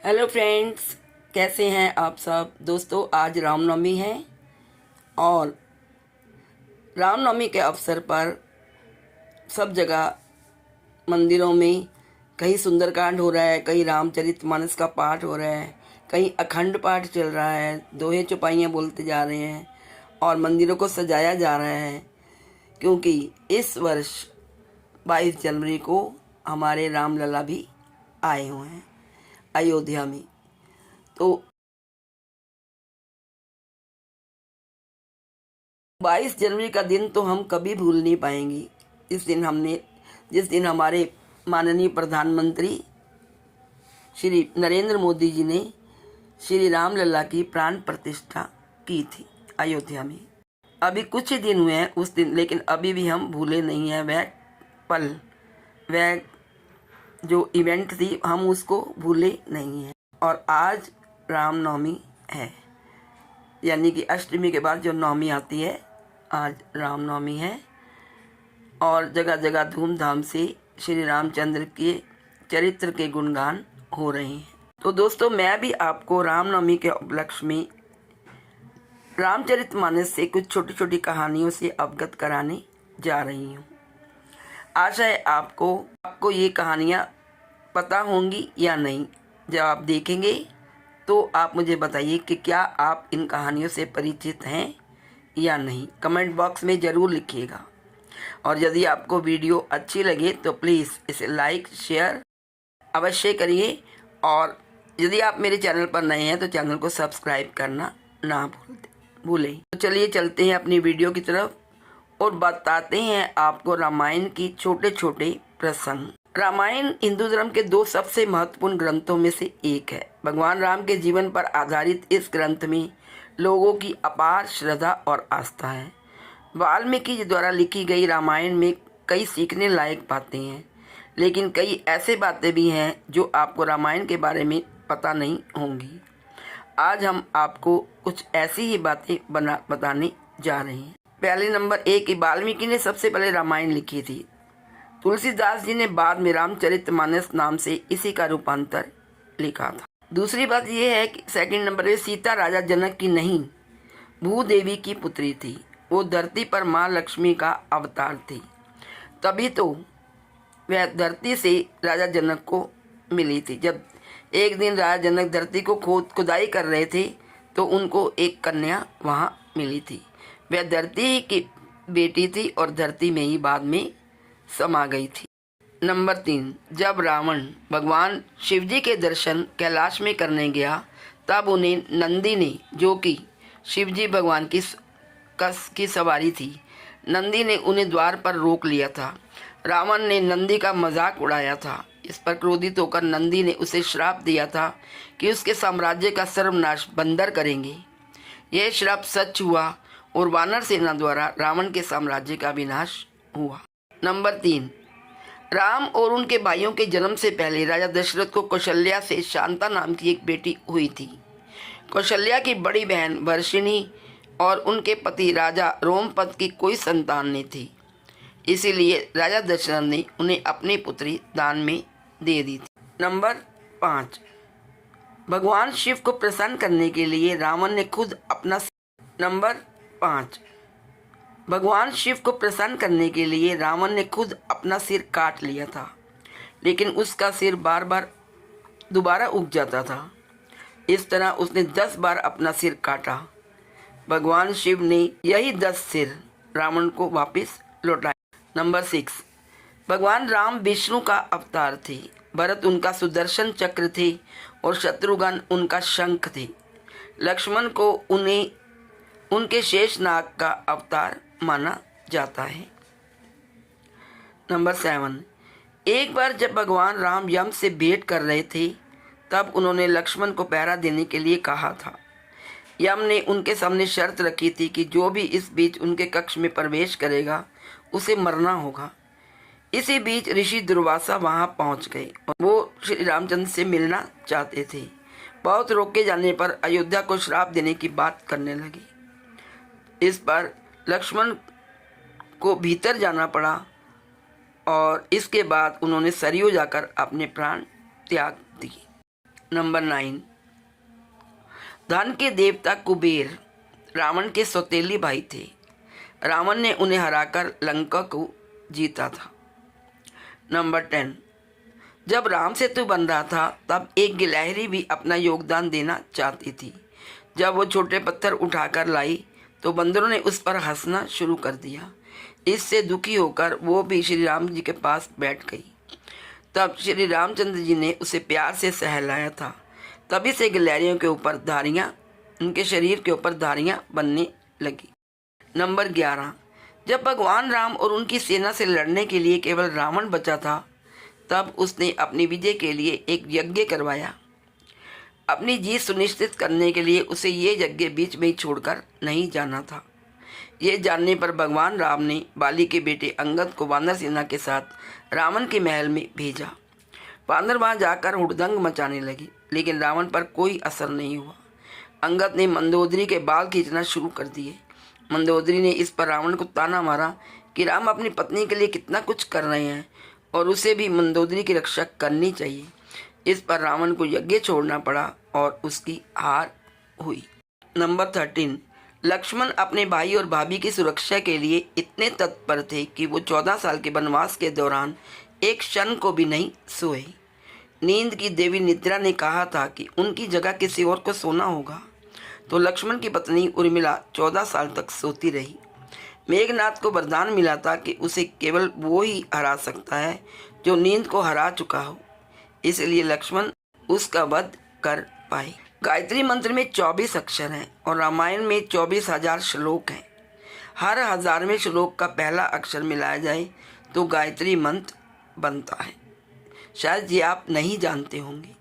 Hello friends, कैसे हैं आप सब। दोस्तों, आज रामनवमी है और रामनवमी के अवसर पर सब जगह मंदिरों में कहीं सुंदरकांड हो रहा है, कहीं रामचरितमानस का पाठ हो रहा है, कहीं अखंड पाठ चल रहा है, दोहे चौपाइयाँ बोलते जा रहे हैं और मंदिरों को सजाया जा रहा है, क्योंकि इस वर्ष 22 जनवरी को हमारे रामलला भी आए हुए हैं अयोध्या में। तो 22 जनवरी का दिन तो हम कभी भूल नहीं पाएंगे। जिस दिन हमारे माननीय प्रधानमंत्री श्री नरेंद्र मोदी जी ने श्री रामलला की प्राण प्रतिष्ठा की थी अयोध्या में। अभी कुछ ही दिन हुए हैं उस दिन, लेकिन अभी भी हम भूले नहीं हैं वह पल, वह जो इवेंट थी, हम उसको भूले नहीं हैं। और आज रामनवमी है, यानी कि अष्टमी के बाद जो नवमी आती है, आज रामनवमी है और जगह जगह धूमधाम से श्री रामचंद्र के चरित्र के गुणगान हो रहे हैं। तो दोस्तों, मैं भी आपको रामनवमी के उपलक्ष्य में रामचरितमानस से कुछ छोटी छोटी कहानियों से अवगत कराने जा रही हूँ। आशा है आपको ये कहानियाँ पता होंगी या नहीं। जब आप देखेंगे तो आप मुझे बताइए कि क्या आप इन कहानियों से परिचित हैं या नहीं। कमेंट बॉक्स में ज़रूर लिखिएगा। और यदि आपको वीडियो अच्छी लगे तो प्लीज़ इसे लाइक शेयर अवश्य करिए। और यदि आप मेरे चैनल पर नए हैं तो चैनल को सब्सक्राइब करना ना भूलें। तो चलिए चलते हैं अपनी वीडियो की तरफ और बताते हैं आपको रामायण की छोटे छोटे प्रसंग। रामायण हिंदू धर्म के 2 सबसे महत्वपूर्ण ग्रंथों में से एक है। भगवान राम के जीवन पर आधारित इस ग्रंथ में लोगों की अपार श्रद्धा और आस्था है। वाल्मीकि जी द्वारा लिखी गई रामायण में कई सीखने लायक बातें हैं, लेकिन कई ऐसे बातें भी हैं जो आपको रामायण के बारे में पता नहीं होंगी। आज हम आपको कुछ ऐसी ही बातें बताने जा रहे हैं। पहले नंबर 1, वाल्मीकि ने सबसे पहले रामायण लिखी थी। तुलसीदास जी ने बाद में रामचरितमानस नाम से इसी का रूपांतर लिखा था। दूसरी बात यह है कि सेकंड नंबर पे सीता राजा जनक की नहीं, भूदेवी की पुत्री थी। वो धरती पर माँ लक्ष्मी का अवतार थी, तभी तो वह धरती से राजा जनक को मिली थी। जब एक दिन राजा जनक धरती को खुदाई कर रहे थे तो उनको एक कन्या वहाँ मिली थी। वह धरती ही की बेटी थी और धरती में ही बाद में समा गई थी। नंबर 3, जब रावण भगवान शिवजी के दर्शन कैलाश में करने गया तब उन्हें नंदी ने, जो कि शिवजी भगवान की सवारी थी, नंदी ने उन्हें द्वार पर रोक लिया था। रावण ने नंदी का मजाक उड़ाया था। इस पर क्रोधित होकर नंदी ने उसे श्राप दिया था कि उसके साम्राज्य का सर्वनाश बंदर करेंगे। यह श्राप सच हुआ और वानर सेना द्वारा रावण के साम्राज्य का विनाश हुआ। नंबर 3, राम और उनके भाइयों के जन्म से पहले राजा दशरथ को कौशल्या से शांता नाम की एक बेटी हुई थी। कौशल्या की बड़ी बहन वर्षिणी और उनके पति राजा रोमपद की कोई संतान नहीं थी, इसीलिए राजा दशरथ ने उन्हें अपनी पुत्री दान में दे दी थी। नंबर 5, भगवान शिव को प्रसन्न करने के लिए रावण ने खुद अपना नंबर 5, भगवान शिव को प्रसन्न करने के लिए रावण ने खुद अपना सिर काट लिया था, लेकिन उसका सिर बार बार दोबारा उग जाता था। इस तरह उसने 10 बार अपना सिर काटा। भगवान शिव ने यही 10 सिर रावण को वापस लौटाया। नंबर 6, भगवान राम विष्णु का अवतार थे। भरत उनका सुदर्शन चक्र थे और शत्रुघ्न उनका शंख थे। लक्ष्मण को उनके शेषनाग का अवतार माना जाता है। नंबर 7, एक बार जब भगवान राम यम से भेंट कर रहे थे तब उन्होंने लक्ष्मण को पहरा देने के लिए कहा था। यम ने उनके सामने शर्त रखी थी कि जो भी इस बीच उनके कक्ष में प्रवेश करेगा उसे मरना होगा। इसी बीच ऋषि दुर्वासा वहां पहुंच गए और वो श्री रामचंद्र से मिलना चाहते थे। बहुत रोके जाने पर अयोध्या को श्राप देने की बात करने लगे। इस पर लक्ष्मण को भीतर जाना पड़ा और इसके बाद उन्होंने सरयू जाकर अपने प्राण त्याग दिए। नंबर 9, धन के देवता कुबेर रावण के सौतेली भाई थे। रावण ने उन्हें हराकर लंका को जीता था। नंबर 10, जब राम सेतु बन रहा था तब एक गिलहरी भी अपना योगदान देना चाहती थी। जब वो छोटे पत्थर उठाकर लाई तो बंदरों ने उस पर हंसना शुरू कर दिया। इससे दुखी होकर वो भी श्री राम जी के पास बैठ गई। तब श्री रामचंद्र जी ने उसे प्यार से सहलाया था। तभी से गिलहरियों के ऊपर धारियाँ, उनके शरीर के ऊपर धारियाँ बनने लगी। नंबर 11, जब भगवान राम और उनकी सेना से लड़ने के लिए केवल रावण बचा था तब उसने अपनी विजय के लिए एक यज्ञ करवाया। अपनी जीत सुनिश्चित करने के लिए उसे ये यज्ञ बीच में ही छोड़कर नहीं जाना था। ये जानने पर भगवान राम ने बाली के बेटे अंगद को वानर सेना के साथ रावण के महल में भेजा। वानर वहाँ जाकर हुड़दंग मचाने लगी, लेकिन रावण पर कोई असर नहीं हुआ। अंगद ने मंदोदरी के बाल खींचना शुरू कर दिए। मंदोदरी ने इस पर रावण को ताना मारा कि राम अपनी पत्नी के लिए कितना कुछ कर रहे हैं और उसे भी मंदोदरी की रक्षा करनी चाहिए। इस पर रावण को यज्ञ छोड़ना पड़ा और उसकी हार हुई। नंबर 13, लक्ष्मण अपने भाई और भाभी की सुरक्षा के लिए इतने तत्पर थे कि वो 14 साल के वनवास के दौरान एक क्षण को भी नहीं सोए। नींद की देवी निद्रा ने कहा था कि उनकी जगह किसी और को सोना होगा, तो लक्ष्मण की पत्नी उर्मिला 14 साल तक सोती रही। मेघनाथ को वरदान मिला था कि उसे केवल वो ही हरा सकता है जो नींद को हरा चुका हो, इसलिए लक्ष्मण उसका वध कर पाए। गायत्री मंत्र में 24 अक्षर हैं और रामायण में 24,000 श्लोक हैं। हर 1000वें श्लोक का पहला अक्षर मिलाया जाए तो गायत्री मंत्र बनता है। शायद ये आप नहीं जानते होंगे।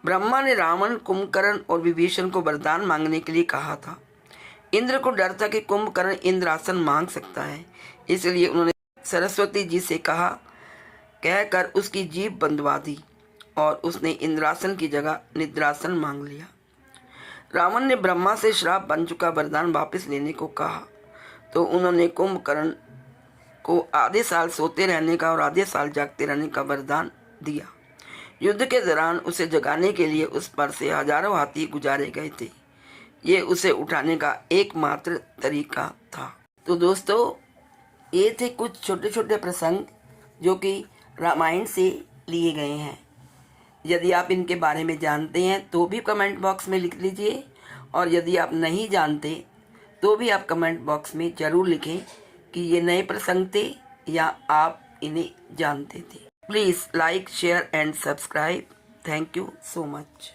ब्रह्मा ने रावण, कुंभकर्ण और विभीषण को वरदान मांगने के लिए कहा था। इंद्र को डर था कि कुंभकर्ण इंद्रासन मांग सकता है, इसलिए उन्होंने सरस्वती जी से कहकर उसकी जीभ बंधवा दी और उसने इंद्रासन की जगह निद्रासन मांग लिया। रावण ने ब्रह्मा से श्राप बन चुका वरदान वापस लेने को कहा, तो उन्होंने कुंभकर्ण को आधे साल सोते रहने का और आधे साल जागते रहने का वरदान दिया। युद्ध के दौरान उसे जगाने के लिए उस पर से हजारों हाथी गुजारे गए थे। ये उसे उठाने का एकमात्र तरीका था। तो दोस्तों, ये थे कुछ छोटे छोटे प्रसंग जो कि रामायण से लिए गए हैं। यदि आप इनके बारे में जानते हैं तो भी कमेंट बॉक्स में लिख लीजिए, और यदि आप नहीं जानते तो भी आप कमेंट बॉक्स में ज़रूर लिखें कि ये नए प्रसंग थे या आप इन्हें जानते थे। Please like, share and subscribe. Thank you so much.